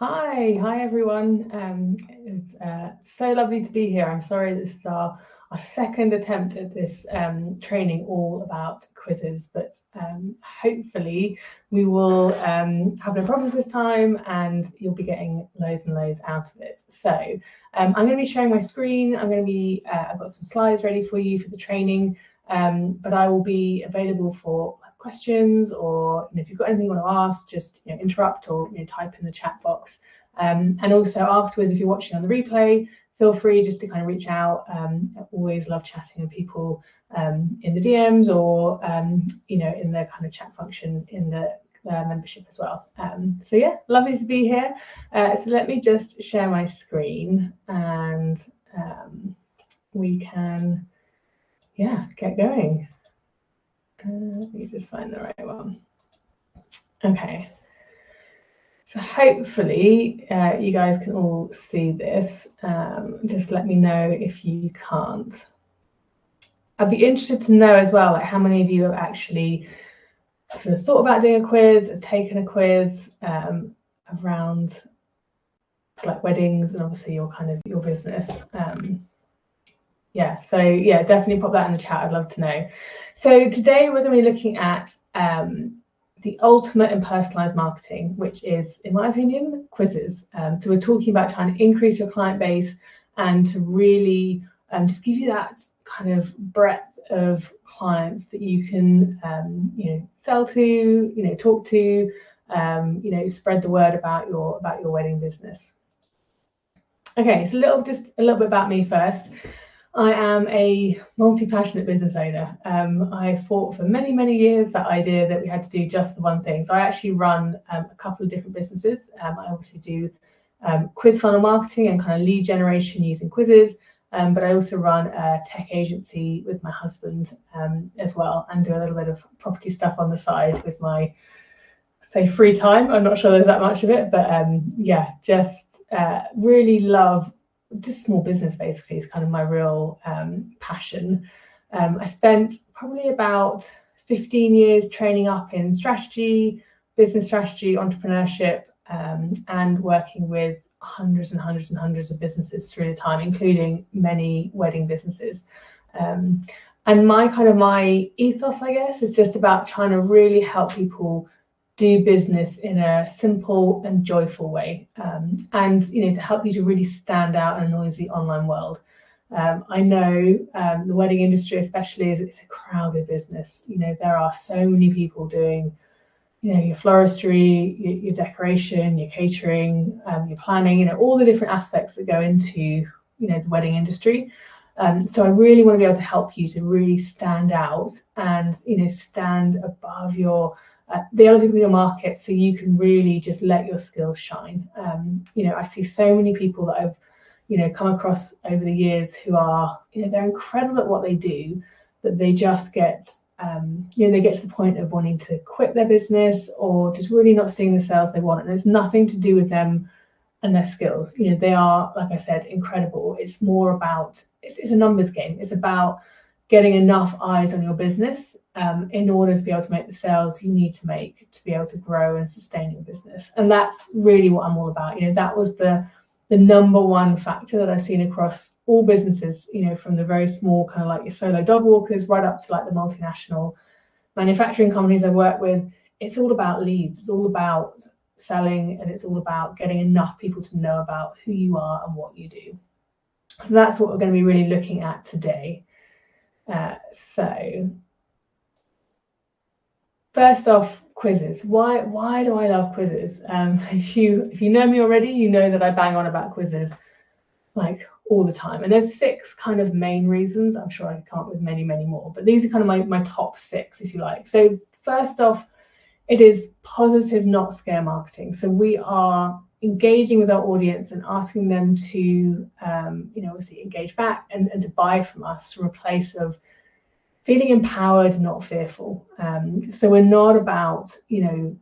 Hi everyone. It's so lovely to be here. I'm sorry this is our second attempt at this training all about quizzes, but hopefully we will have no problems this time and you'll be getting loads and loads out of it. So I'm going to be sharing my screen. I've got some slides ready for you for the training, but I will be available for questions, or if you've got anything you want to ask, just interrupt or type in the chat box. And also afterwards, if you're watching on the replay, feel free just to kind of reach out. I always love chatting with people in the DMs or in the kind of chat function in the membership as well. So yeah, lovely to be here. So let me just share my screen and we can get going. Let me just find the right one. Okay. So hopefully you guys can all see this. Just let me know if you can't. I'd be interested to know as well, like how many of you have actually sort of thought about doing a quiz, or taken a quiz around like weddings and obviously your business. So definitely pop that in the chat. I'd love to know. So today we're going to be looking at the ultimate in personalized marketing, which is, in my opinion, quizzes. So we're talking about trying to increase your client base and to really just give you that kind of breadth of clients that you can sell to, talk to, spread the word about your wedding business. Okay, so just a little bit about me first. I am a multi-passionate business owner. I fought for many, many years that idea that we had to do just the one thing. So I actually run a couple of different businesses. I obviously do quiz funnel marketing and kind of lead generation using quizzes, but I also run a tech agency with my husband as well, and do a little bit of property stuff on the side with my, say, free time. I'm not sure there's that much of it, but really love just small business. Basically is kind of my real passion. I spent probably about 15 years training up in strategy, business strategy, entrepreneurship, and working with hundreds and hundreds and hundreds of businesses through the time, including many wedding businesses. And my ethos, I guess, is just about trying to really help people do business in a simple and joyful way, and to help you to really stand out in a noisy online world. I know the wedding industry especially it's a crowded business. There are so many people doing your floristry, your decoration, your catering, your planning, all the different aspects that go into the wedding industry. So I really want to be able to help you to really stand out and stand above the other people in your market, so you can really just let your skills shine. I see so many people that I've come across over the years who are they're incredible at what they do, but they just get they get to the point of wanting to quit their business or just really not seeing the sales they want, and it's nothing to do with them and their skills. They are, like I said, incredible. It's more about it's a numbers game. It's about getting enough eyes on your business in order to be able to make the sales you need to make to be able to grow and sustain your business. And that's really what I'm all about. That was the number one factor that I've seen across all businesses, from the very small kind of like your solo dog walkers right up to like the multinational manufacturing companies I work with. It's all about leads. It's all about selling, and it's all about getting enough people to know about who you are and what you do. So that's what we're going to be really looking at today. So first off, quizzes. Why do I love quizzes? If you know me already, you know that I bang on about quizzes like all the time. And there's 6 kind of main reasons. I'm sure I can come up with many, many more, but these are kind of my top 6, if you like. So first off, it is positive, not scare marketing. So we are engaging with our audience and asking them to, obviously engage back and to buy from us from a place of feeling empowered, not fearful. So we're not about,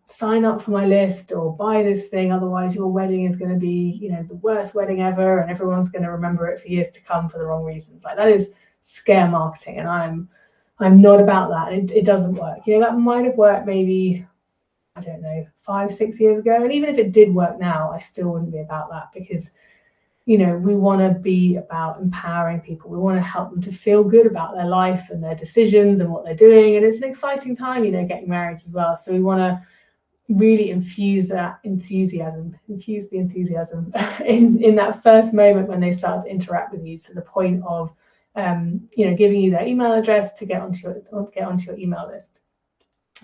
sign up for my list or buy this thing, otherwise your wedding is going to be, the worst wedding ever, and everyone's going to remember it for years to come for the wrong reasons. Like, that is scare marketing, and I'm not about that. It doesn't work. That might have worked maybe I don't know, 5, 6 years ago. And even if it did work now, I still wouldn't be about that, because, you know, we want to be about empowering people. We want to help them to feel good about their life and their decisions and what they're doing. And it's an exciting time, you know, getting married as well. So we want to really infuse the enthusiasm in that first moment when they start to interact with you, to the point of you know, giving you their email address to get onto your email list.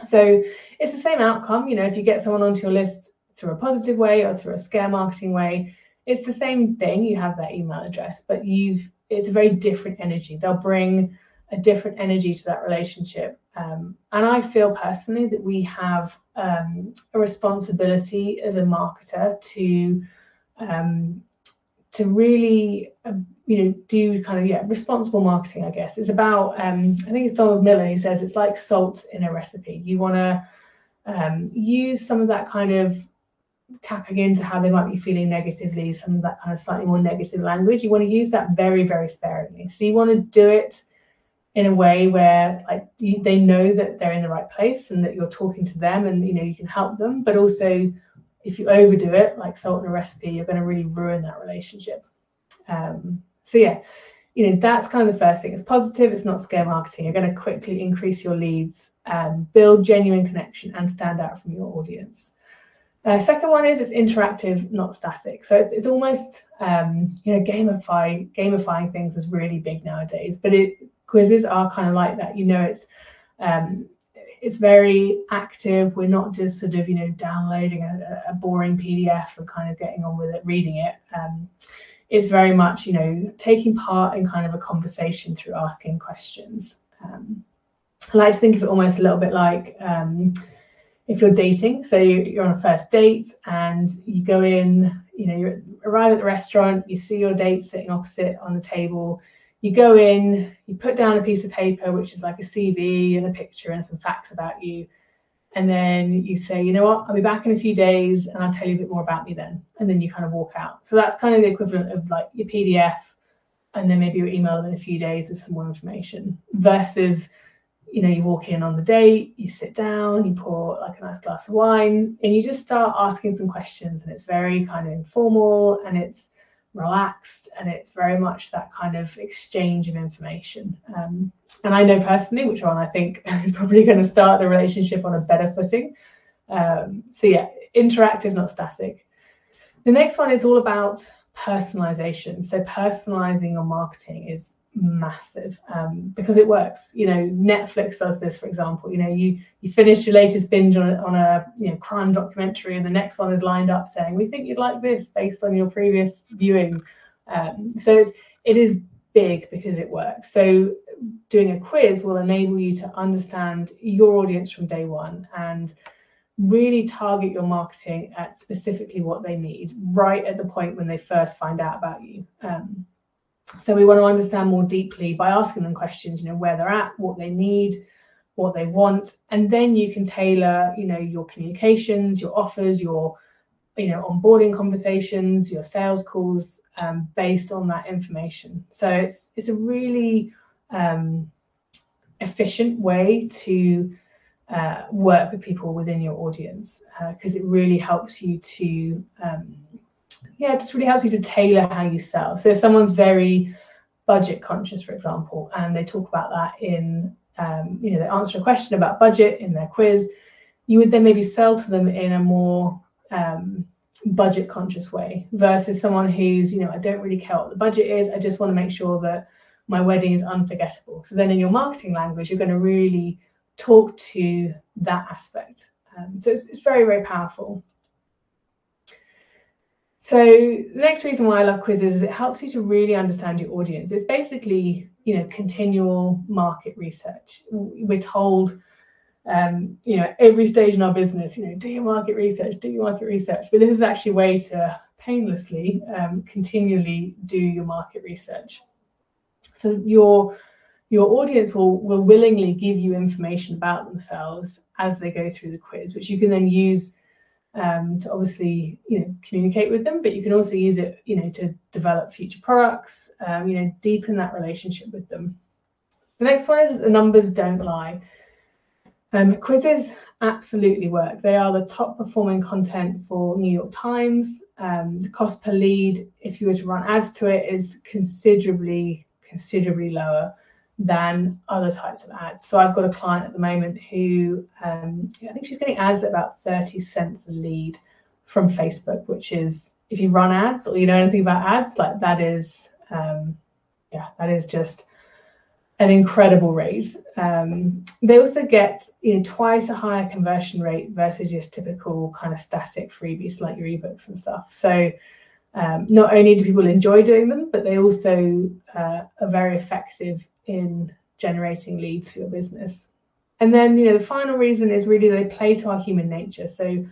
So it's the same outcome, you know, if you get someone onto your list through a positive way or through a scare marketing way, it's the same thing. You have their email address, but it's a very different energy. They'll bring a different energy to that relationship. And I feel personally that we have a responsibility as a marketer to really, you know, do kind of, responsible marketing, I guess. It's about, I think it's Donald Miller, he says it's like salt in a recipe. You want to use some of that kind of tapping into how they might be feeling negatively, some of that kind of slightly more negative language. You want to use that very, very sparingly. So you want to do it in a way where, like, they know that they're in the right place and that you're talking to them, and, you know, you can help them. But also, if you overdo it, like salt in a recipe, you're going to really ruin that relationship. So yeah, you know, that's kind of the first thing. It's positive, it's not scare marketing. You're going to quickly increase your leads, build genuine connection, and stand out from your audience. Second one is it's interactive, not static. So it's almost, you know, gamifying things is really big nowadays, but quizzes are kind of like that. You know, it's very active. We're not just sort of, you know, downloading a boring PDF and kind of getting on with it, reading it. It's very much, you know, taking part in kind of a conversation through asking questions. I like to think of it almost a little bit like if you're dating. So you're on a first date and you go in, you know, you arrive at the restaurant, you see your date sitting opposite on the table. You go in, you put down a piece of paper, which is like a CV and a picture and some facts about you. And then you say, you know what, I'll be back in a few days and I'll tell you a bit more about me then. And then you kind of walk out. So that's kind of the equivalent of like your PDF, and then maybe your email in a few days with some more information, versus, you know, you walk in on the date, you sit down, you pour like a nice glass of wine, and you just start asking some questions. And it's very kind of informal, and it's relaxed, and it's very much that kind of exchange of information. And I know personally which one I think is probably going to start the relationship on a better footing. So yeah, interactive, not static. The next one is all about personalization. So personalizing your marketing is massive, because it works. You know, Netflix does this, for example. You know, you finish your latest binge on a you know, crime documentary, and the next one is lined up saying, we think you'd like this based on your previous viewing. So it is big because it works. So doing a quiz will enable you to understand your audience from day one and really target your marketing at specifically what they need right at the point when they first find out about you. So we want to understand more deeply by asking them questions, you know, where they're at, what they need, what they want, and then you can tailor, you know, your communications, your offers, your, you know, onboarding conversations, your sales calls, based on that information. So it's a really efficient way to work with people within your audience, because it really helps you to it just really helps you to tailor how you sell. So if someone's very budget conscious, for example, and they talk about that in, you know, they answer a question about budget in their quiz, you would then maybe sell to them in a more budget conscious way, versus someone who's, you know, I don't really care what the budget is, I just want to make sure that my wedding is unforgettable. So then in your marketing language, you're going to really talk to that aspect. So it's very, very powerful. So the next reason why I love quizzes is it helps you to really understand your audience. It's basically, you know, continual market research. We're told, you know, every stage in our business, you know, do your market research, do your market research. But this is actually a way to painlessly, continually do your market research. So your audience will willingly give you information about themselves as they go through the quiz, which you can then use to obviously, you know, communicate with them, but you can also use it, you know, to develop future products, you know, deepen that relationship with them. The next one is that the numbers don't lie. Quizzes absolutely work. They are the top performing content for New York Times. The cost per lead, if you were to run ads to it, is considerably lower than other types of ads. So I've got a client at the moment who I think she's getting ads at about 30 cents a lead from Facebook, which is, if you run ads or you know anything about ads, like that is that is just an incredible rate. They also get twice a higher conversion rate versus just typical kind of static freebies like your ebooks and stuff. So not only do people enjoy doing them, but they also are very effective in generating leads for your business. And then the final reason is really they play to our human nature. So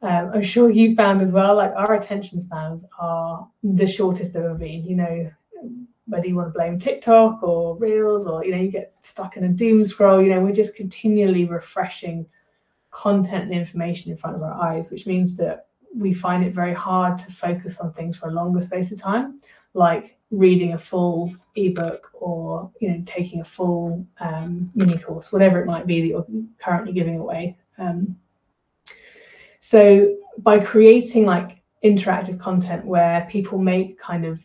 I'm sure you found as well, like our attention spans are the shortest they've ever been. Whether you want to blame TikTok or Reels, or you get stuck in a doom scroll, we're just continually refreshing content and information in front of our eyes, which means that we find it very hard to focus on things for a longer space of time, like reading a full ebook or taking a full mini course, whatever it might be that you're currently giving away. So by creating like interactive content where people make kind of,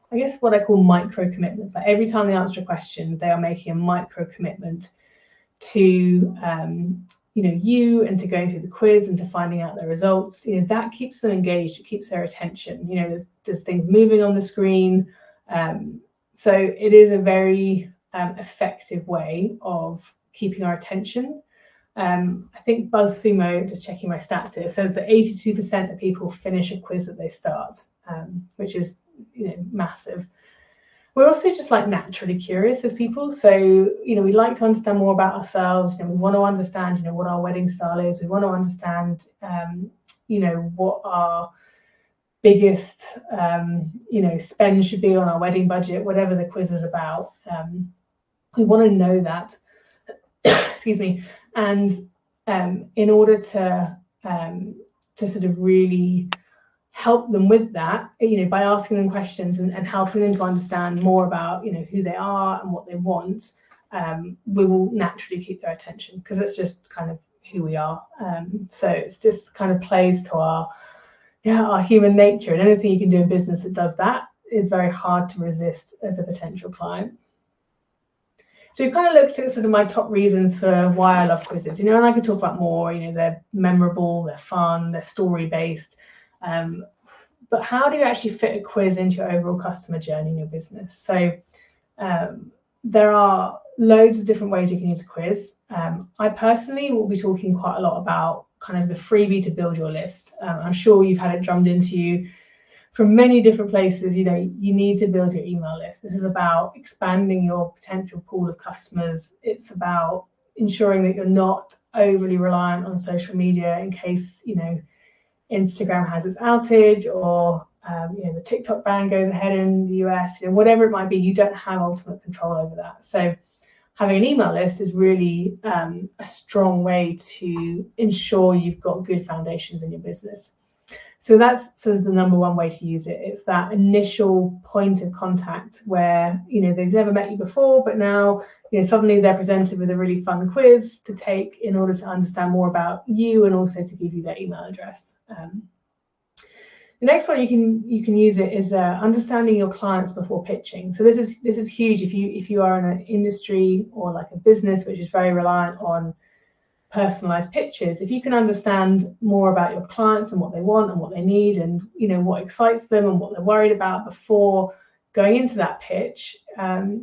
I guess, what I call micro commitments, like every time they answer a question, they are making a micro commitment to you and to going through the quiz and to finding out their results. That keeps them engaged. It keeps their attention. There's things moving on the screen. So it is a very effective way of keeping our attention. I think BuzzSumo, just checking my stats here, says that 82% of people finish a quiz that they start, which is massive. We're also just like naturally curious as people, so we like to understand more about ourselves. We want to understand what our wedding style is. We want to understand what our biggest spend should be on our wedding budget, whatever the quiz is about. We want to know that excuse me, and in order to sort of really help them with that, by asking them questions and helping them to understand more about who they are and what they want, we will naturally keep their attention, because it's just kind of who we are. So it's just kind of plays to our human nature, and anything you can do in business that does that is very hard to resist as a potential client. So we've kind of looked at sort of my top reasons for why I love quizzes, and I could talk about more. They're memorable, they're fun, they're story-based. But how do you actually fit a quiz into your overall customer journey in your business? So there are loads of different ways you can use a quiz. I personally will be talking quite a lot about kind of the freebie to build your list. I'm sure you've had it drummed into you from many different places. You need to build your email list. This is about expanding your potential pool of customers. It's about ensuring that you're not overly reliant on social media in case Instagram has its outage, or the TikTok ban goes ahead in the US. Whatever it might be, you don't have ultimate control over that. So having an email list is really a strong way to ensure you've got good foundations in your business. So that's sort of the number one way to use it. It's that initial point of contact where they've never met you before, but now suddenly they're presented with a really fun quiz to take in order to understand more about you, and also to give you their email address. The next one you can use it is understanding your clients before pitching. So this is huge if you are in an industry or like a business which is very reliant on personalized pitches. If you can understand more about your clients and what they want and what they need, and what excites them and what they're worried about before going into that pitch,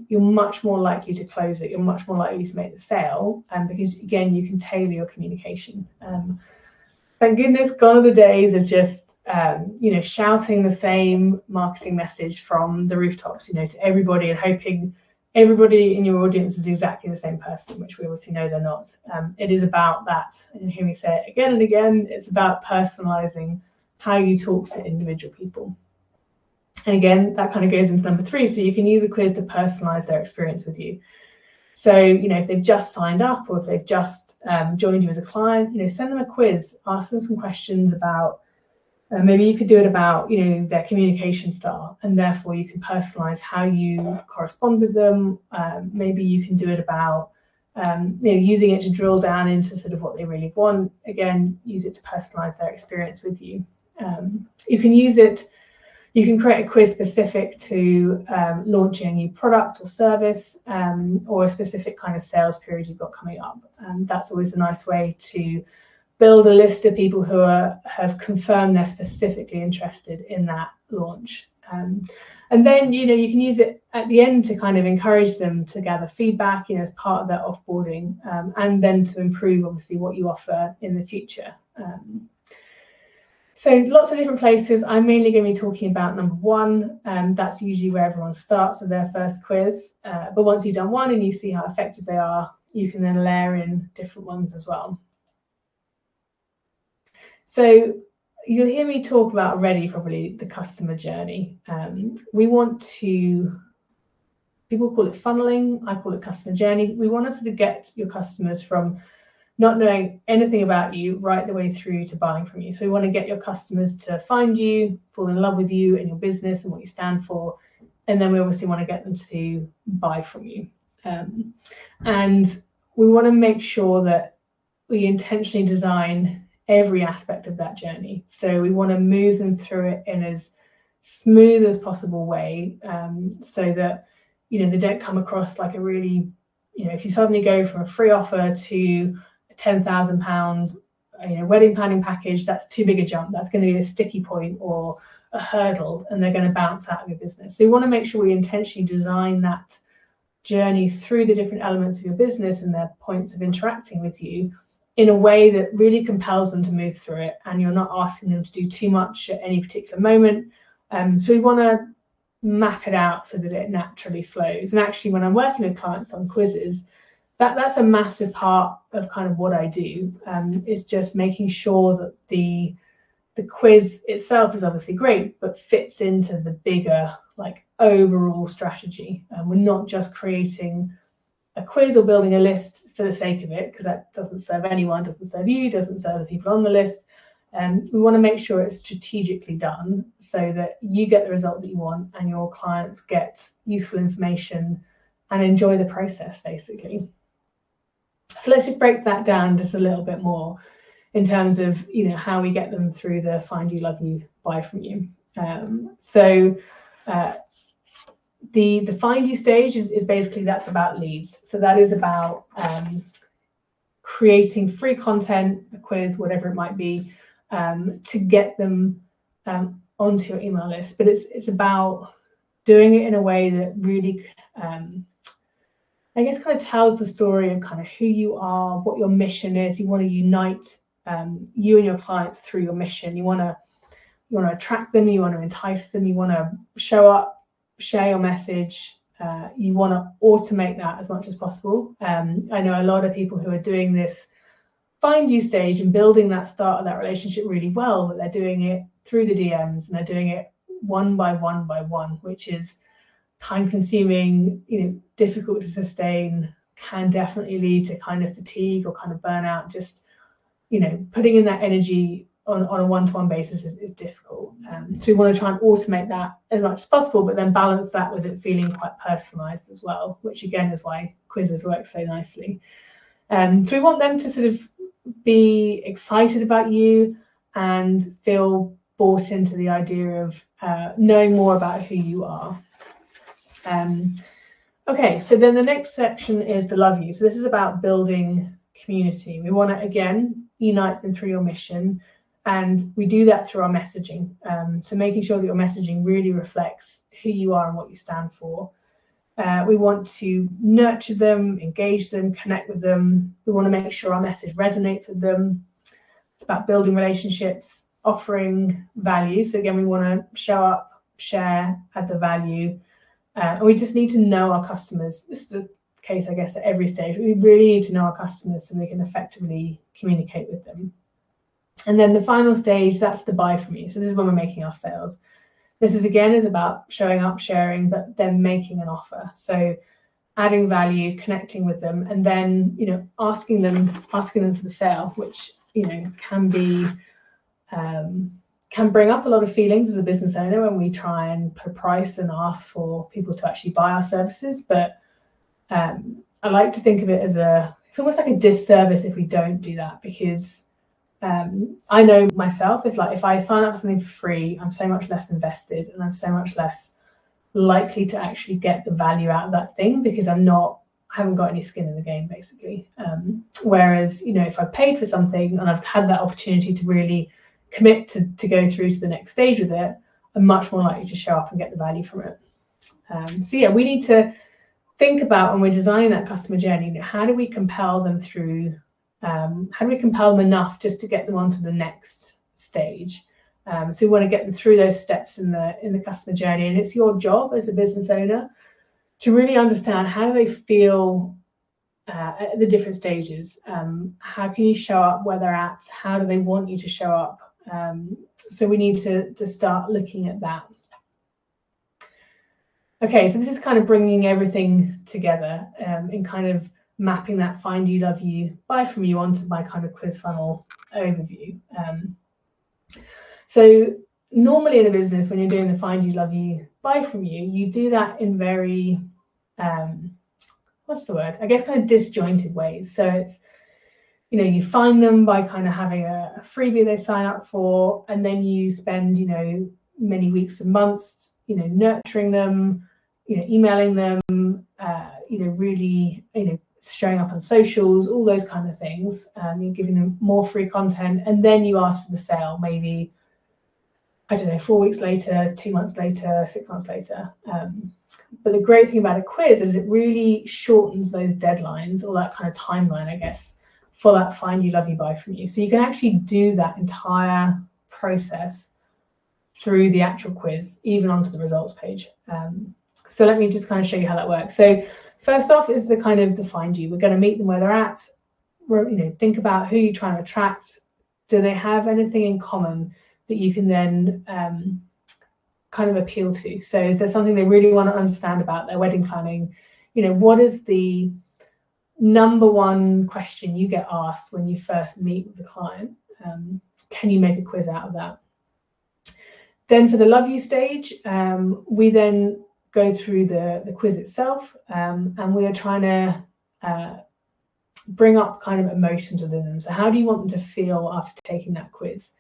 you're much more likely to close it. You're much more likely to make the sale, because again, you can tailor your communication. Thank goodness, gone are the days of just shouting the same marketing message from the rooftops, to everybody, and hoping everybody in your audience is exactly the same person, which we obviously know they're not. It is about that, and hear me say it again and again, it's about personalizing how you talk to individual people. And again, that kind of goes into number 3. So you can use a quiz to personalize their experience with you. So, if they've just signed up, or if they've just joined you as a client, send them a quiz, ask them some questions about, maybe you could do it about, their communication style, and therefore you can personalize how you correspond with them. Maybe you can do it about using it to drill down into sort of what they really want. Again, use it to personalize their experience with you. You can use it. You can create a quiz specific to launching a new product or service, or a specific kind of sales period you've got coming up. That's always a nice way to build a list of people who have confirmed they're specifically interested in that launch. And then, you can use it at the end to kind of encourage them to gather feedback, as part of their offboarding, and then to improve, obviously, what you offer in the future. So lots of different places. I'm mainly going to be talking about number one, and that's usually where everyone starts with their first quiz. But once you've done one and you see how effective they are, you can then layer in different ones as well. So you'll hear me talk about already probably the customer journey. We want to, people call it funneling, I call it customer journey. We want to sort of get your customers from not knowing anything about you right the way through to buying from you. So we want to get your customers to find you, fall in love with you and your business and what you stand for. And then we obviously want to get them to buy from you. And we want to make sure that we intentionally design every aspect of that journey. So we want to move them through it in as smooth as possible way, so that, they don't come across like a really, if you suddenly go from a free offer to £10,000 wedding planning package, that's too big a jump. That's going to be a sticky point or a hurdle, and they're going to bounce out of your business. So you want to make sure we intentionally design that journey through the different elements of your business and their points of interacting with you in a way that really compels them to move through it, and you're not asking them to do too much at any particular moment. So we want to map it out so that it naturally flows. And actually, when I'm working with clients on quizzes, that's a massive part of kind of what I do, is just making sure that the quiz itself is obviously great, but fits into the bigger, like, overall strategy. We're not just creating a quiz or building a list for the sake of it, because that doesn't serve anyone, doesn't serve you, doesn't serve the people on the list. We want to make sure it's strategically done so that you get the result that you want and your clients get useful information and enjoy the process, basically. So let's just break that down just a little bit more in terms of, how we get them through the find you, love you, buy from you. The find you stage is basically, that's about leads. So that is about creating free content, a quiz, whatever it might be, to get them onto your email list. But it's about doing it in a way that really, I guess, kind of tells the story of kind of who you are, what your mission is. You want to unite you and your clients through your mission. You want to attract them. You want to entice them. You want to show up, share your message. You want to automate that as much as possible. I know a lot of people who are doing this find you stage and building that start of that relationship really well, but they're doing it through the DMs and they're doing it one by one, which is time consuming, difficult to sustain, can definitely lead to kind of fatigue or kind of burnout. Just, putting in that energy on a one-to-one basis is difficult. So we want to try and automate that as much as possible, but then balance that with it feeling quite personalized as well, which again is why quizzes work so nicely. So we want them to sort of be excited about you and feel bought into the idea of knowing more about who you are. Okay, so then the next section is the love you. So this is about building community. We want to, again, unite them through your mission, and we do that through our messaging. So making sure that your messaging really reflects who you are and what you stand for. We want to nurture them, engage them, connect with them. We want to make sure our message resonates with them. It's about building relationships, offering value. So again, we want to show up, share, add the value. And we just need to know our customers. This is the case, I guess, at every stage. We really need to know our customers so we can effectively communicate with them. And then the final stage, that's the buy from you. So this is when we're making our sales. This is, again, is about showing up, sharing, but then making an offer. So adding value, connecting with them, and then, asking them for the sale, which, can be, can bring up a lot of feelings as a business owner when we try and put a price and ask for people to actually buy our services. But I like to think of it as it's almost like a disservice if we don't do that, because I know myself, if I sign up for something for free, I'm so much less invested and I'm so much less likely to actually get the value out of that thing, because I haven't got any skin in the game, basically. Whereas, if I've paid for something and I've had that opportunity to really commit to go through to the next stage with it, I'm much more likely to show up and get the value from it. So yeah, we need to think about, when we're designing that customer journey, how do we compel them through, how do we compel them enough just to get them onto the next stage? So we want to get them through those steps in the customer journey, and it's your job as a business owner to really understand how do they feel at the different stages. How can you show up where they're at? How do they want you to show up? So we need to start looking at that. Okay, so this is kind of bringing everything together in kind of mapping that find you, love you, buy from you onto my kind of quiz funnel overview. So normally in a business, when you're doing the find you, love you, buy from you, you do that in very, what's the word? I guess kind of disjointed ways. So it's, you find them by kind of having a freebie they sign up for, and then you spend, many weeks and months, nurturing them, emailing them, really, showing up on socials, all those kind of things. You're giving them more free content, and then you ask for the sale, maybe, I don't know, 4 weeks later, 2 months later, 6 months later. But the great thing about a quiz is it really shortens those deadlines, or that kind of timeline, I guess, for that find you, love you, buy from you. So you can actually do that entire process through the actual quiz, even onto the results page. So let me just kind of show you how that works. So first off is the kind of the find you. We're going to meet them where they're at. Think about who you're trying to attract. Do they have anything in common that you can then kind of appeal to? So is there something they really want to understand about their wedding planning? What is the number one question you get asked when you first meet with the client? Can you make a quiz out of that? Then for the love you stage, we then go through the quiz itself, and we are trying to bring up kind of emotions within them. So how do you want them to feel after taking that quiz?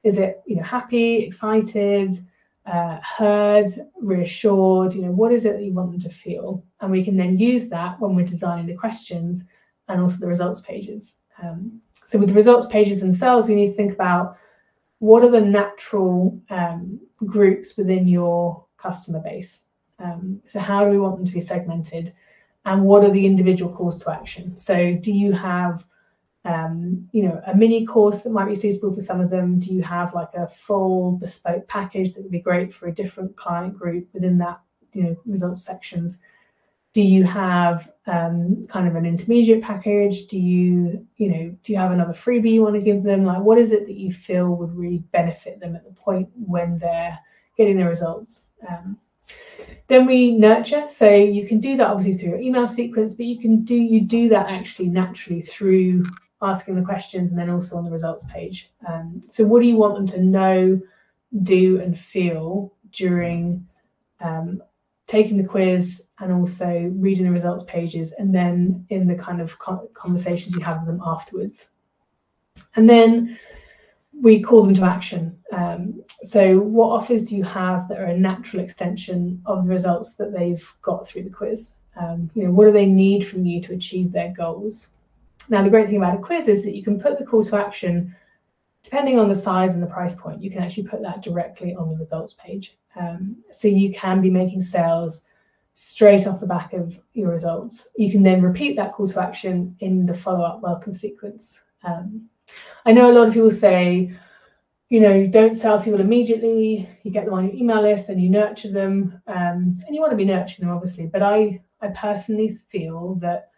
Is it, happy, excited, heard, reassured? What is it that you want them to feel? And we can then use that when we're designing the questions and also the results pages. So with the results pages themselves, we need to think about what are the natural groups within your customer base. So how do we want them to be segmented, and what are the individual calls to action? So do you have a mini course that might be suitable for some of them? Do you have like a full bespoke package that would be great for a different client group within that, results sections? Do you have kind of an intermediate package? Do you have another freebie you want to give them? Like, what is it that you feel would really benefit them at the point when they're getting their results? Then we nurture. So you can do that obviously through your email sequence, but you do that actually naturally through asking the questions and then also on the results page. So what do you want them to know, do, and feel during taking the quiz and also reading the results pages, and then in the kind of conversations you have with them afterwards? And then we call them to action. So what offers do you have that are a natural extension of the results that they've got through the quiz? What do they need from you to achieve their goals? Now, the great thing about a quiz is that you can put the call to action, depending on the size and the price point, you can actually put that directly on the results page. So you can be making sales straight off the back of your results. You can then repeat that call to action in the follow-up welcome sequence. I know a lot of people say, you don't sell people immediately, you get them on your email list and you nurture them, and you want to be nurturing them, obviously. But I personally feel that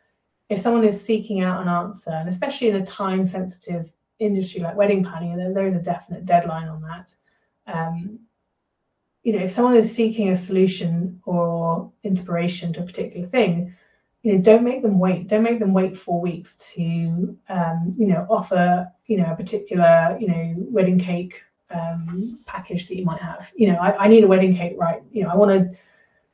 if someone is seeking out an answer, and especially in a time-sensitive industry like wedding planning, and there is a definite deadline on that, if someone is seeking a solution or inspiration to a particular thing, don't make them wait. Don't make them wait 4 weeks to, offer, a particular, wedding cake package that you might have. I need a wedding cake, right? I want to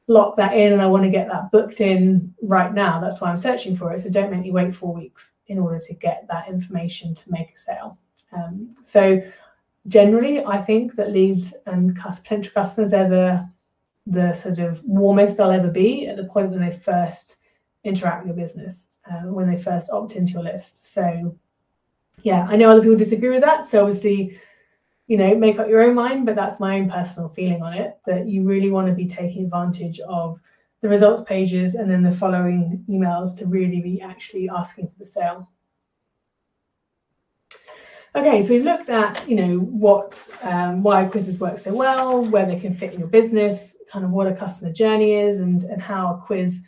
lock that in and I want to get that booked in right now. That's why I'm searching for it. So don't make me wait 4 weeks in order to get that information to make a sale. So generally, I think that leads and potential customers are the sort of warmest they'll ever be at the point when they first interact with your business, when they first opt into your list. So yeah, I know other people disagree with that. So obviously, you know, make up your own mind, but that's my own personal feeling on it, that you really want to be taking advantage of the results pages and then the following emails to really be actually asking for the sale. Okay, so we've looked at, you know, why quizzes work so well, where they can fit in your business, kind of what a customer journey is, and how a quiz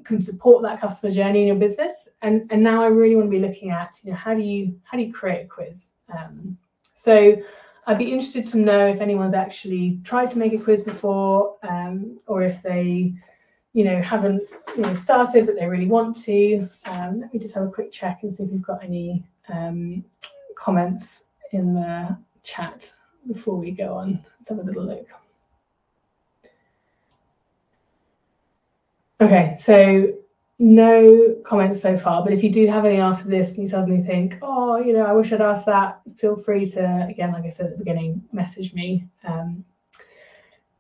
can support that customer journey in your business. And now I really want to be looking at, you know, how do you create a quiz? So I'd be interested to know if anyone's actually tried to make a quiz before, or if they, you know, haven't, you know, started but they really want to. Let me just have a quick check and see if we've got any comments in the chat before we go on. Let's have a little look. Okay, so no comments so far, but if you do have any after this and you suddenly think, oh, you know, I wish I'd asked that, feel free to, again, like I said at the beginning, message me.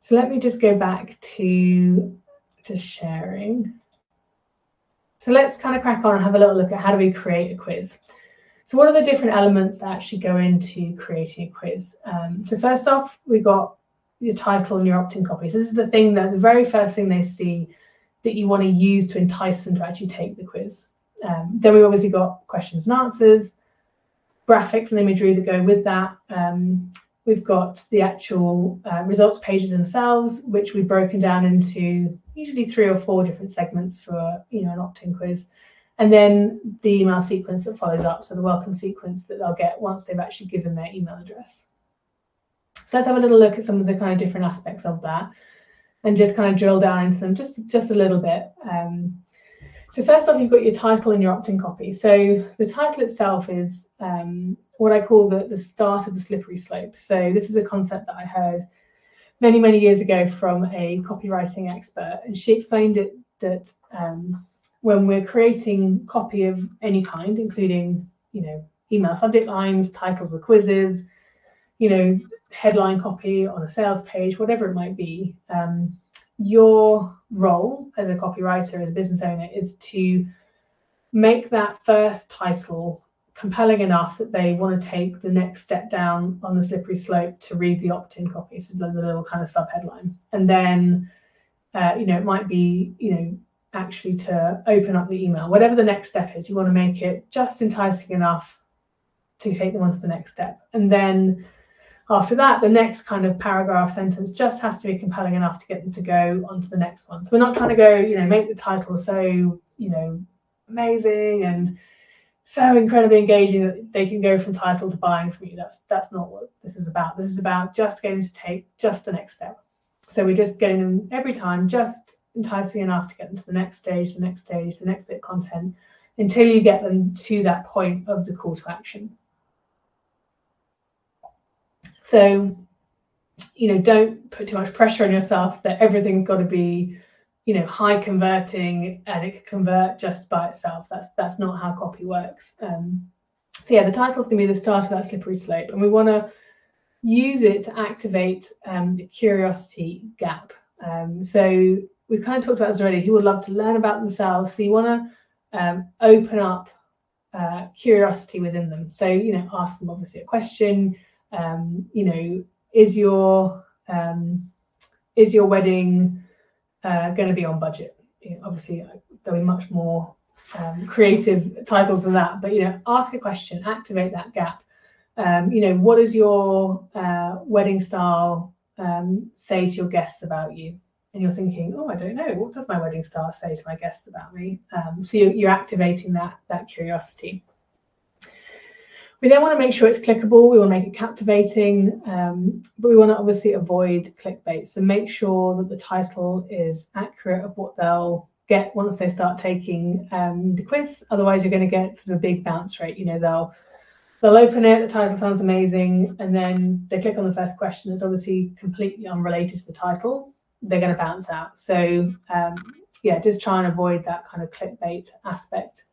So let me just go back to sharing. So let's kind of crack on and have a little look at how do we create a quiz. So what are the different elements that actually go into creating a quiz? So first off, we've got your title and your opt-in copy. So this is the thing that the very first thing they see that you want to use to entice them to actually take the quiz. Then we've obviously got questions and answers, graphics and imagery that go with that. We've got the actual results pages themselves, which we've broken down into usually 3 or 4 different segments for, you know, an opt-in quiz. And then the email sequence that follows up, so the welcome sequence that they'll get once they've actually given their email address. So let's have a little look at some of the kind of different aspects of that and just kind of drill down into them just a little bit. So first off, you've got your title and your opt-in copy. So the title itself is what I call the start of the slippery slope. So this is a concept that I heard many, many years ago from a copywriting expert. And she explained it that when we're creating copy of any kind, including, you know, email subject lines, titles of quizzes, you know, headline copy on a sales page, whatever it might be, your role as a copywriter, as a business owner, is to make that first title compelling enough that they want to take the next step down on the slippery slope to read the opt-in copy, so the little kind of subheadline. And then, you know, it might be, you know, actually to open up the email. Whatever the next step is, you want to make it just enticing enough to take them on to the next step. And then after that, the next kind of paragraph sentence just has to be compelling enough to get them to go on to the next one. So we're not trying to go, you know, make the title so, you know, amazing and so incredibly engaging that they can go from title to buying from you. That's not what this is about. This is about just getting to take just the next step. So we're just getting them every time just enticing enough to get them to the next stage, the next stage, the next bit of content, until you get them to that point of the call to action. So, you know, don't put too much pressure on yourself that everything's got to be, you know, high converting and it can convert just by itself. That's not how copy works. So yeah, the title's going to be the start of that slippery slope, and we want to use it to activate the curiosity gap. So we've kind of talked about this already. Who would love to learn about themselves? So you want to open up curiosity within them. So, you know, ask them obviously a question. You know, is your wedding going to be on budget? You know, obviously, there'll be much more creative titles than that. But, you know, ask a question, activate that gap. You know, what does your wedding style say to your guests about you? And you're thinking, oh, I don't know. What does my wedding style say to my guests about me? So you're activating that curiosity. We then want to make sure it's clickable. We want to make it captivating, but we want to obviously avoid clickbait. So make sure that the title is accurate of what they'll get once they start taking the quiz. Otherwise, you're going to get sort of a big bounce rate. You know, they'll open it, the title sounds amazing, and then they click on the first question. It's obviously completely unrelated to the title. they're going to bounce out. So yeah, just try and avoid that kind of clickbait aspect.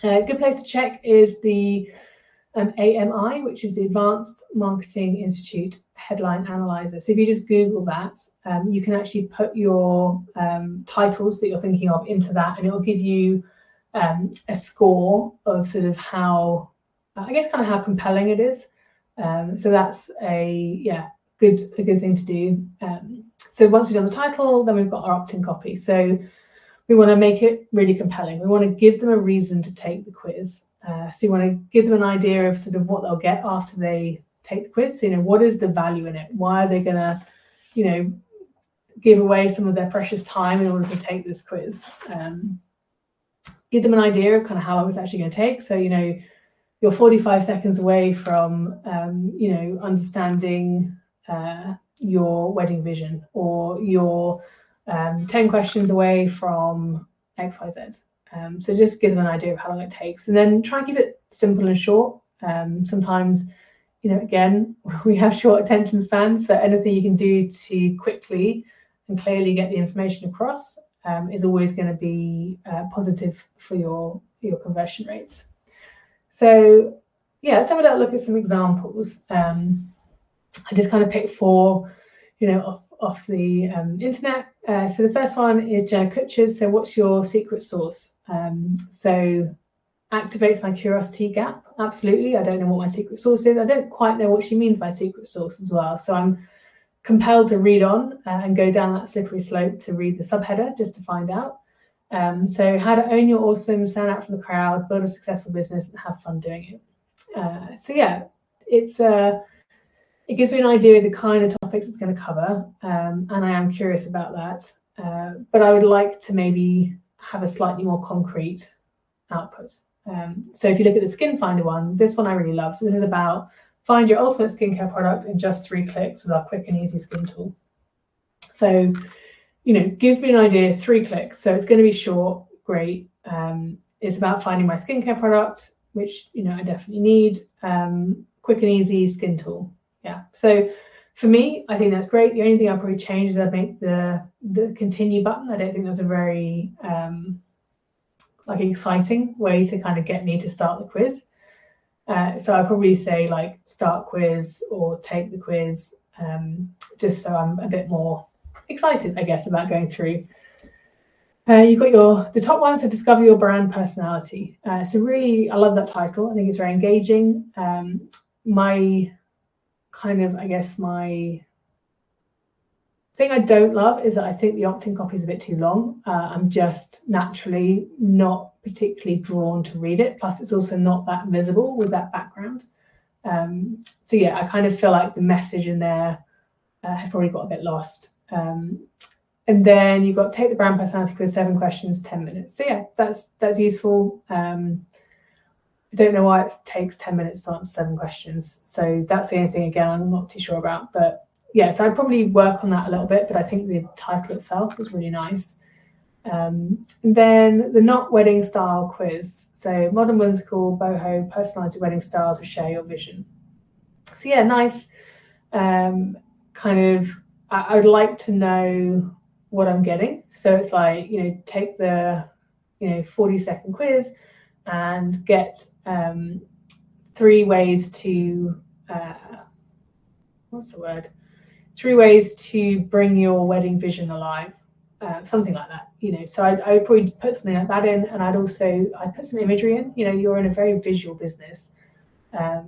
A good place to check is the AMI, which is the Advanced Marketing Institute Headline Analyzer. So if you just Google that, you can actually put your titles that you're thinking of into that, and it will give you a score of sort of how, I guess, kind of how compelling it is. So that's a good thing to do. So once we've done the title, then we've got our opt-in copy. So we want to make it really compelling. We want to give them a reason to take the quiz. So you want to give them an idea of sort of what they'll get after they take the quiz. So, what is the value in it? Why are they going to, give away some of their precious time in order to take this quiz? Give them an idea of kind of how long it's actually going to take. So, you're 45 seconds away from, understanding your wedding vision, or you're 10 questions away from XYZ. So just give them an idea of how long it takes, and then try and keep it simple and short. Sometimes, again, we have short attention spans, so anything you can do to quickly and clearly get the information across is always going to be positive for your conversion rates. So yeah, let's have a little look at some examples. I just kind of picked 4, off the internet. So the first one is Jenna Kutcher's. So what's your secret sauce? So activates my curiosity gap. Absolutely. I don't know what my secret sauce is. I don't quite know what she means by secret sauce as well. So I'm compelled to read on and go down that slippery slope to read the subheader just to find out. So how to own your awesome, stand out from the crowd, build a successful business, and have fun doing it. So yeah, it gives me an idea of the kind of topics it's going to cover, and I am curious about that. But I would like to maybe have a slightly more concrete output. So if you look at the Skin Finder one, this one I really love. So this is about find your ultimate skincare product in just 3 clicks with our quick and easy skin tool. So, gives me an idea, 3 clicks. So it's going to be short, great. It's about finding my skincare product, which, I definitely need. Quick and easy skin tool. Yeah. So for me, I think that's great. The only thing I'll probably change is I'd make the continue button. I don't think that's a very exciting way to kind of get me to start the quiz. So I'd probably say start quiz or take the quiz, just so I'm a bit more excited, I guess, about going through. You've got the top one, so discover your brand personality. So really, I love that title. I think it's very engaging. My thing I don't love is that I think the opt-in copy is a bit too long. I'm just naturally not particularly drawn to read it. Plus, it's also not that visible with that background. So yeah, I kind of feel like the message in there has probably got a bit lost. And then you've got take the brand personality quiz, 7 questions, 10 minutes. So yeah, that's useful. I don't know why it takes 10 minutes to answer 7 questions. So that's the only thing, again, I'm not too sure about. But yeah, so I'd probably work on that a little bit, but I think the title itself was really nice. And then the not wedding style quiz. So modern whimsical, boho, personalized wedding styles will share your vision. So yeah, nice. I would like to know what I'm getting. So it's like, take the 40-second quiz and get 3 ways to 3 ways to bring your wedding vision alive, something like that. So I would probably put something like that in, and I'd put some imagery in. You're in a very visual business,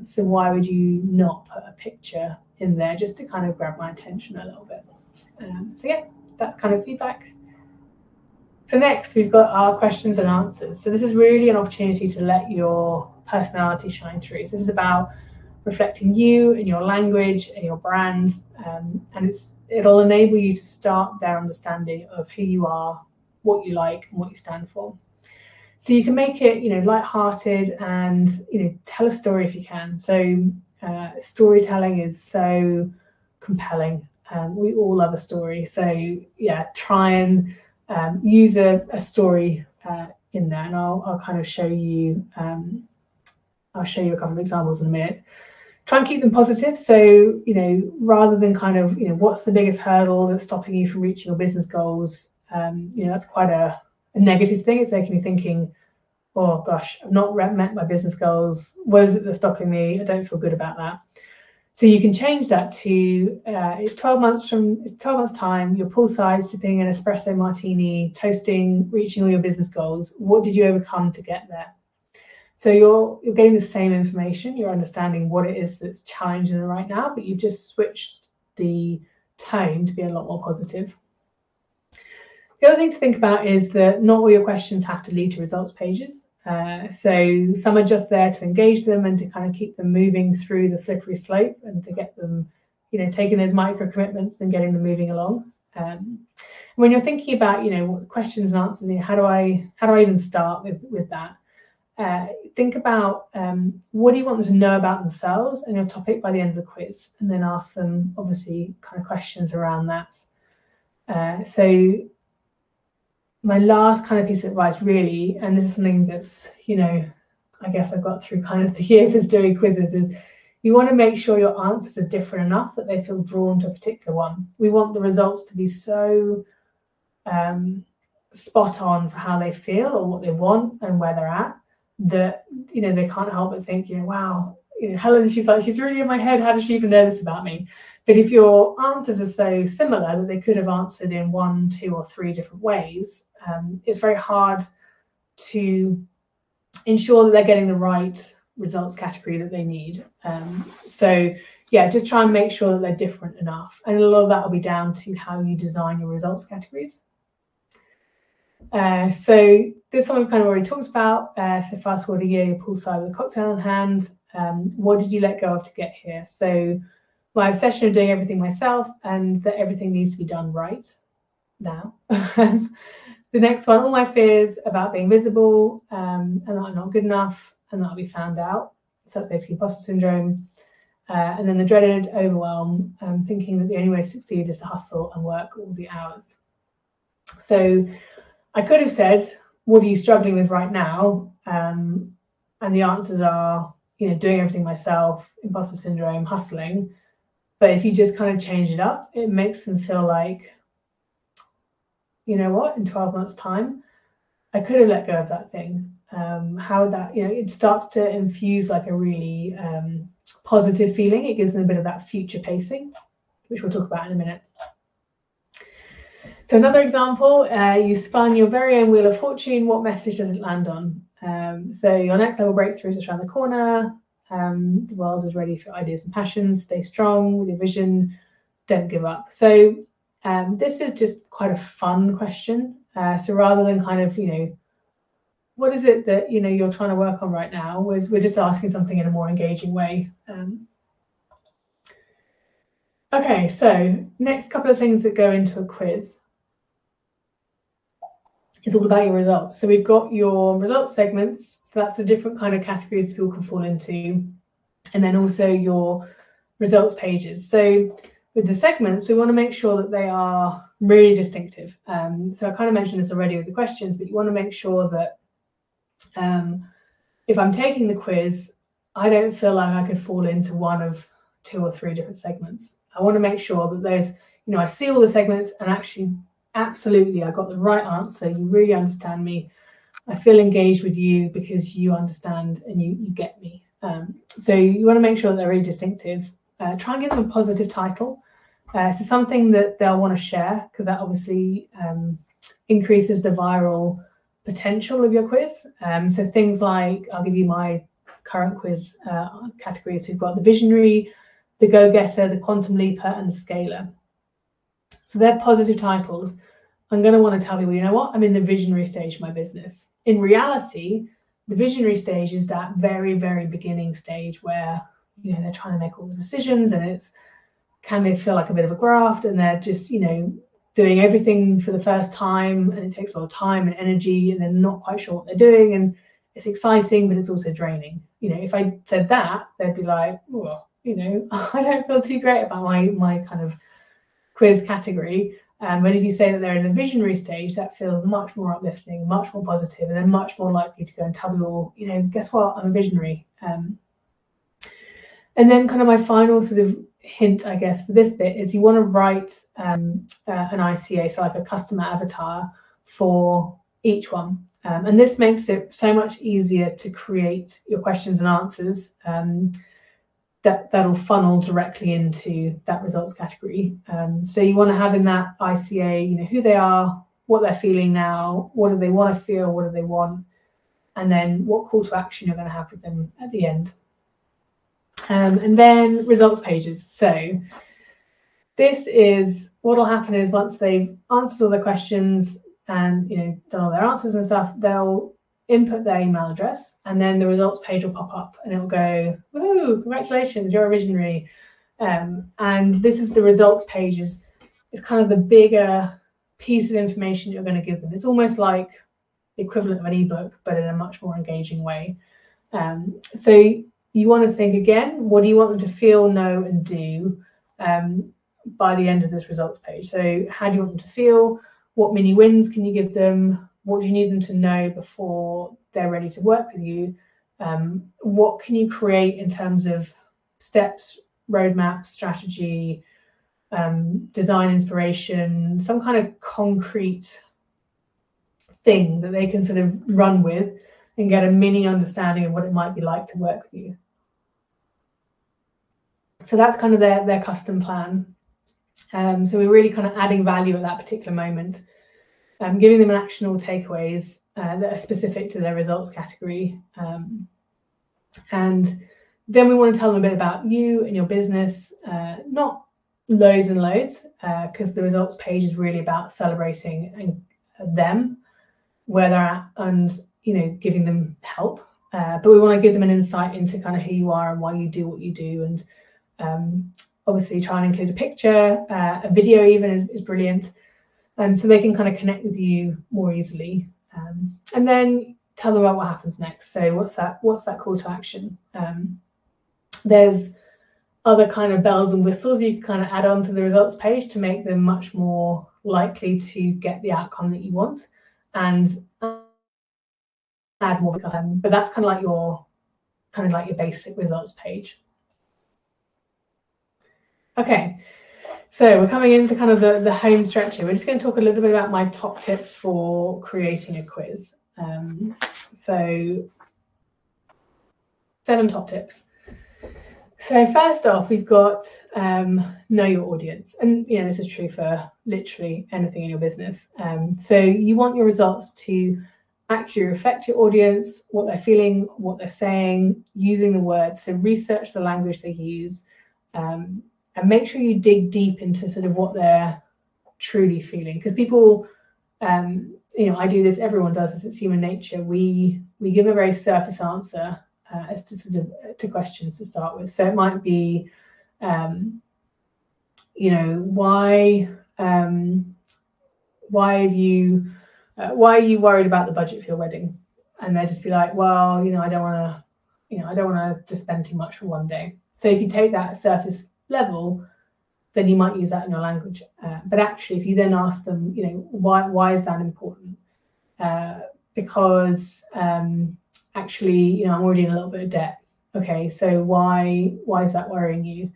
so why would you not put a picture in there just to kind of grab my attention a little bit? So yeah, that kind of feedback. So next, we've got our questions and answers. So this is really an opportunity to let your personality shine through. So this is about reflecting you and your language and your brand, and it'll enable you to start their understanding of who you are, what you like, and what you stand for. So you can make it, lighthearted, and tell a story if you can. So storytelling is so compelling. We all love a story. So yeah, try and use a story in there, and I'll kind of show you. I'll show you a couple of examples in a minute. Try and keep them positive. So, you know, rather than kind of, you know, what's the biggest hurdle that's stopping you from reaching your business goals? You know, that's quite a negative thing. It's making me thinking, oh gosh, I've not met my business goals. What is it that's stopping me? I don't feel good about that. So you can change that to it's 12 months time. You're poolside, sipping an espresso martini, toasting, reaching all your business goals. What did you overcome to get there? So you're getting the same information. You're understanding what it is that's challenging them right now, but you've just switched the tone to be a lot more positive. The other thing to think about is that not all your questions have to lead to results pages. So some are just there to engage them and to kind of keep them moving through the slippery slope and to get them, you know, taking those micro commitments and getting them moving along. When you're thinking about, you know, what questions and answers, you know, how do I even start with that? Think about what do you want them to know about themselves and your topic by the end of the quiz, and then ask them obviously kind of questions around that. So my last kind of piece of advice really, and this is something that's, you know, I guess I've got through kind of the years of doing quizzes, is you want to make sure your answers are different enough that they feel drawn to a particular one. We want the results to be so spot on for how they feel or what they want and where they're at, that, you know, they can't help but think, you know, wow, you know, Helen, she's really in my head. How does she even know this about me? But if your answers are so similar that they could have answered in 1, 2, or 3 different ways, it's very hard to ensure that they're getting the right results category that they need. So yeah, just try and make sure that they're different enough. And a lot of that will be down to how you design your results categories. So this one we've kind of already talked about. So fast forward a year, you're poolside with a cocktail in hand. What did you let go of to get here? So my obsession of doing everything myself, and that everything needs to be done right now. The next one, all my fears about being visible, and that I'm not good enough, and that I'll be found out. So that's basically imposter syndrome. And then the dreaded overwhelm, thinking that the only way to succeed is to hustle and work all the hours. So I could have said, what are you struggling with right now? And the answers are, you know, doing everything myself, imposter syndrome, hustling. But if you just kind of change it up, it makes them feel like, you know what, in 12 months time, I could have let go of that thing. How that, you know, it starts to infuse like a really positive feeling. It gives them a bit of that future pacing, which we'll talk about in a minute. So another example, you spun your very own wheel of fortune. What message does it land on? So your next level breakthrough is around the corner. The world is ready for ideas and passions. Stay strong with your vision. Don't give up. So this is just quite a fun question. So rather than kind of, you know, what is it that, you know, you're trying to work on right now, we're just asking something in a more engaging way. Okay, so next couple of things that go into a quiz. It's all about your results. So we've got your results segments. So that's the different kind of categories people can fall into. And then also your results pages. So with the segments, we want to make sure that they are really distinctive. So I kind of mentioned this already with the questions, but you want to make sure that if I'm taking the quiz, I don't feel like I could fall into one of 2 or 3 different segments. I want to make sure that there's, you know, I see all the segments and actually, absolutely, I got the right answer. You really understand me. I feel engaged with you because you understand and you get me. So you want to make sure that they're really distinctive. Try and give them a positive title. So something that they'll want to share, because that obviously increases the viral potential of your quiz. So things like, I'll give you my current quiz categories. We've got the visionary, the go-getter, the quantum leaper, and the scaler. So they're positive titles. I'm going to want to tell people, you know what, I'm in the visionary stage of my business. In reality, the visionary stage is that very, very beginning stage where, you know, they're trying to make all the decisions, and it's can they feel like a bit of a graft, and they're just, you know, doing everything for the first time, and it takes a lot of time and energy, and they're not quite sure what they're doing, and it's exciting, but it's also draining. You know, if I said that, they'd be like, well, you know, I don't feel too great about my kind of quiz category. But if you say that they're in a visionary stage, that feels much more uplifting, much more positive, and they're much more likely to go and tell you all, you know, guess what, I'm a visionary. And then kind of my final sort of hint, I guess, for this bit is you want to write an ICA, so like a customer avatar for each one. And this makes it so much easier to create your questions and answers that'll funnel directly into that results category. So you want to have in that ICA, who they are, what they're feeling now, what do they want to feel, what do they want, and then what call to action you're going to have with them at the end. And then results pages. So this is what will happen is once they've answered all their questions and done all their answers and stuff, they'll input their email address, and then the results page will pop up and it will go, "Woohoo, congratulations, you're a visionary." And this is the results page is kind of the bigger piece of information you're going to give them. It's almost like the equivalent of an ebook, but in a much more engaging way. So you want to think again, what do you want them to feel, know, and do by the end of this results page? So how do you want them to feel? What mini wins can you give them? What do you need them to know before they're ready to work with you? What can you create in terms of steps, roadmaps, strategy, design inspiration, some kind of concrete thing that they can sort of run with and get a mini understanding of what it might be like to work with you. So that's kind of their custom plan. So we're really kind of adding value at that particular moment, giving them actionable takeaways that are specific to their results category. And then we want to tell them a bit about you and your business, not loads and loads, because the results page is really about celebrating them, where they're at, and giving them help. But we want to give them an insight into kind of who you are and why you do what you do, and obviously try and include a picture, a video even is brilliant, so they can kind of connect with you more easily. And then tell them about what happens next. So what's that call to action? There's other kind of bells and whistles you can kind of add on to the results page to make them much more likely to get the outcome that you want, and add more. But that's kind of like your basic results page. Okay, so we're coming into kind of the home stretch here. We're just going to talk a little bit about my top tips for creating a quiz. So 7 top tips. So first off, we've got know your audience, and this is true for literally anything in your business. So you want your results to actually reflect your audience, what they're feeling, what they're saying, using the words. So research the language they use, and make sure you dig deep into sort of what they're truly feeling, because people, I do this, everyone does this, it's human nature. We give a very surface answer as to sort of to questions to start with. So it might be, why are you worried about the budget for your wedding? And they'll just be like, well, I don't want to spend too much for one day. So if you take that surface level, then you might use that in your language. But actually, if you then ask them, why is that important? Because actually, I'm already in a little bit of debt. Okay, so why is that worrying you?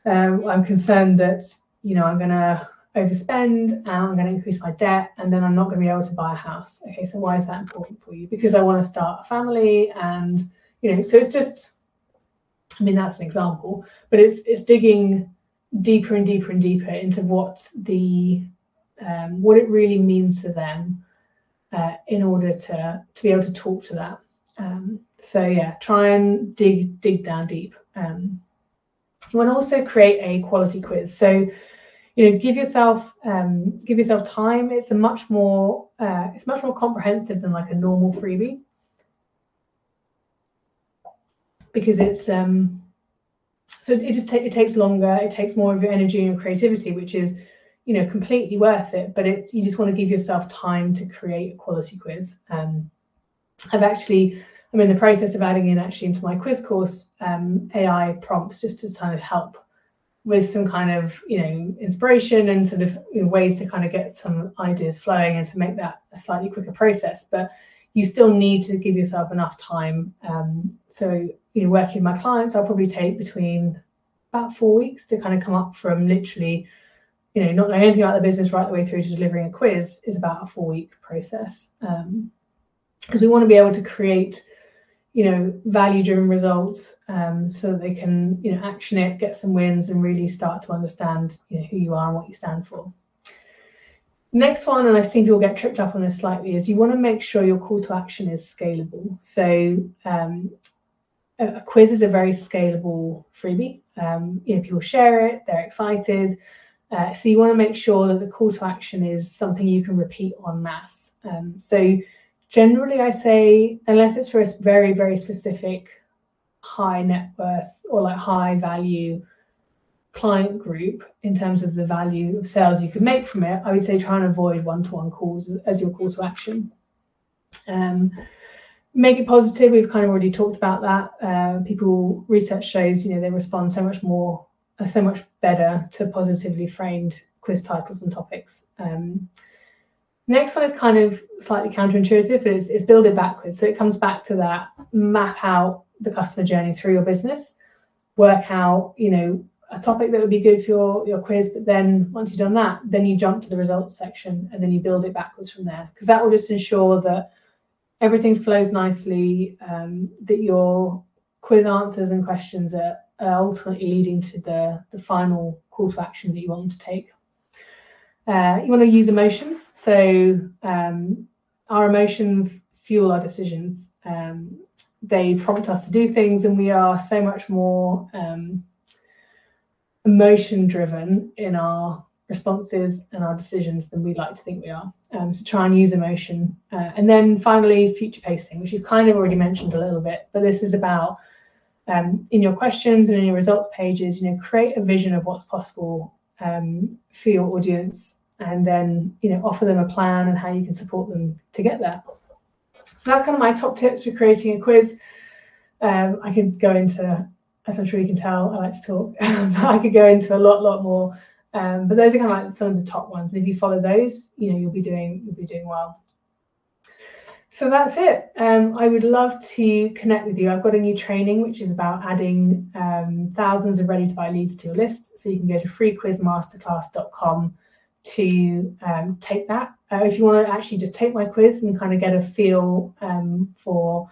I'm concerned that I'm going to overspend and I'm going to increase my debt, and then I'm not going to be able to buy a house. Okay, so why is that important for you? Because I want to start a family, and so it's just, that's an example, but it's digging deeper and deeper and deeper into what it really means to them in order to be able to talk to that. So yeah, try and dig down deep. You want to also create a quality quiz. So give yourself time. It's much more comprehensive than like a normal freebie, because it's so it takes longer. It takes more of your energy and your creativity, which is completely worth it. But you just want to give yourself time to create a quality quiz. I'm in the process of adding in actually into my quiz course AI prompts, just to kind of help with some kind of inspiration and sort of ways to kind of get some ideas flowing and to make that a slightly quicker process. But you still need to give yourself enough time. So, working with my clients, I'll probably take between about 4 weeks to kind of come up from literally, not knowing anything about the business right the way through to delivering a quiz is about a 4-week process. Because we want to be able to create, value-driven results so that they can, action it, get some wins, and really start to understand, who you are and what you stand for. Next one, and I've seen people get tripped up on this slightly, is you want to make sure your call to action is scalable. So a quiz is a very scalable freebie. People share it, they're excited. So you want to make sure that the call to action is something you can repeat en masse. So generally I say, unless it's for a very, very specific high net worth or like high value client group in terms of the value of sales you can make from it, I would say try and avoid one-to-one calls as your call to action. Make it positive. We've kind of already talked about that. Research shows, they respond so much better to positively framed quiz titles and topics. Next one is kind of slightly counterintuitive, but it's build it backwards. So it comes back to that, map out the customer journey through your business, work out, a topic that would be good for your quiz, but then once you've done that, then you jump to the results section and then you build it backwards from there, because that will just ensure that everything flows nicely, that your quiz answers and questions are ultimately leading to the final call to action that you want them to take. You want to use emotions. So our emotions fuel our decisions. They prompt us to do things, and we are so much more emotion driven in our responses and our decisions than we'd like to think we are. So try and use emotion. And then finally, future pacing, which you've kind of already mentioned a little bit, but this is about in your questions and in your results pages, create a vision of what's possible for your audience, and then offer them a plan and how you can support them to get there. So that's kind of my top tips for creating a quiz. I could go into, as I'm sure you can tell, I like to talk. I could go into a lot more, but those are kind of like some of the top ones. And if you follow those, you'll be doing well. So that's it. I would love to connect with you. I've got a new training which is about adding thousands of ready-to-buy leads to your list. So you can go to freequizmasterclass.com to take that. If you want to actually just take my quiz and kind of get a feel for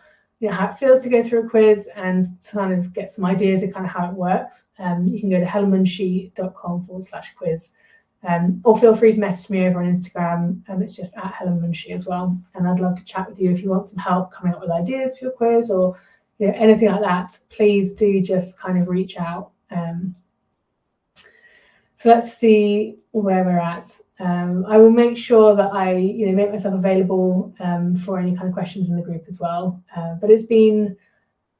how it feels to go through a quiz and kind of get some ideas of kind of how it works, you can go to helenmunshi.com/quiz. Or feel free to message me over on Instagram, it's just at Helen Munshi as well. And I'd love to chat with you if you want some help coming up with ideas for your quiz or anything like that. Please do just kind of reach out. So let's see where we're at. I will make sure that I make myself available for any kind of questions in the group as well. But it's been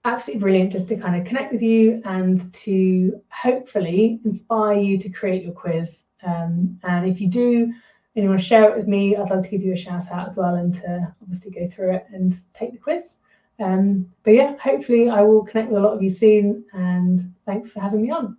absolutely brilliant just to kind of connect with you and to hopefully inspire you to create your quiz. And if you do and you want to share it with me, I'd love to give you a shout out as well and to obviously go through it and take the quiz. But yeah, hopefully I will connect with a lot of you soon, and thanks for having me on.